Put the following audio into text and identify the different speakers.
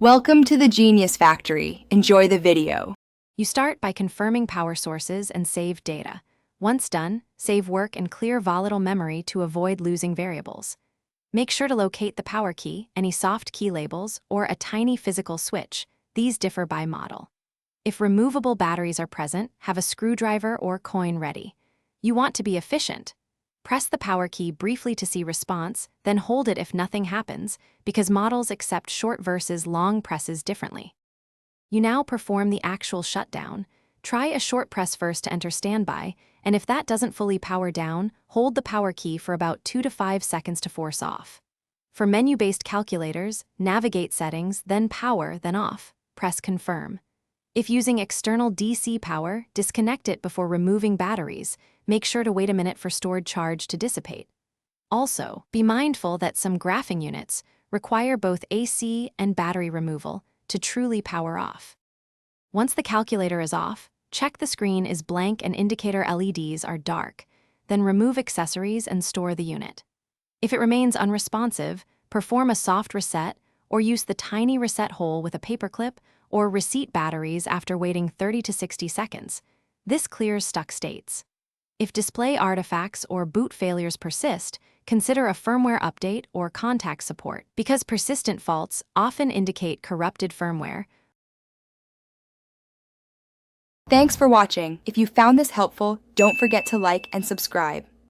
Speaker 1: Welcome to the Genius Factory. Enjoy the video.
Speaker 2: You start by confirming power sources and save data. Once done, save work and clear volatile memory to avoid losing variables. Make sure to locate the power key, any soft key labels, or a tiny physical switch. These differ by model. If removable batteries are present, have a screwdriver or coin ready. You want to be efficient. Press the power key briefly to see response, then hold it if nothing happens, because models accept short versus long presses differently. You now perform the actual shutdown. Try a short press first to enter standby, and if that doesn't fully power down, hold the power key for about 2 to 5 seconds to force off. For menu-based calculators, navigate settings, then power, then off. Press confirm. If using external DC power, disconnect it before removing batteries. Make sure to wait a minute for stored charge to dissipate. Also, be mindful that some graphing units require both AC and battery removal to truly power off. Once the calculator is off, check the screen is blank and indicator LEDs are dark. Then remove accessories and store the unit. If it remains unresponsive, perform a soft reset or use the tiny reset hole with a paperclip or reset batteries after waiting 30 to 60 seconds. This clears stuck states. If display artifacts or boot failures persist, consider a firmware update or contact support, because persistent faults often indicate corrupted firmware.
Speaker 1: Thanks for watching. If you found this helpful, don't forget to like and subscribe.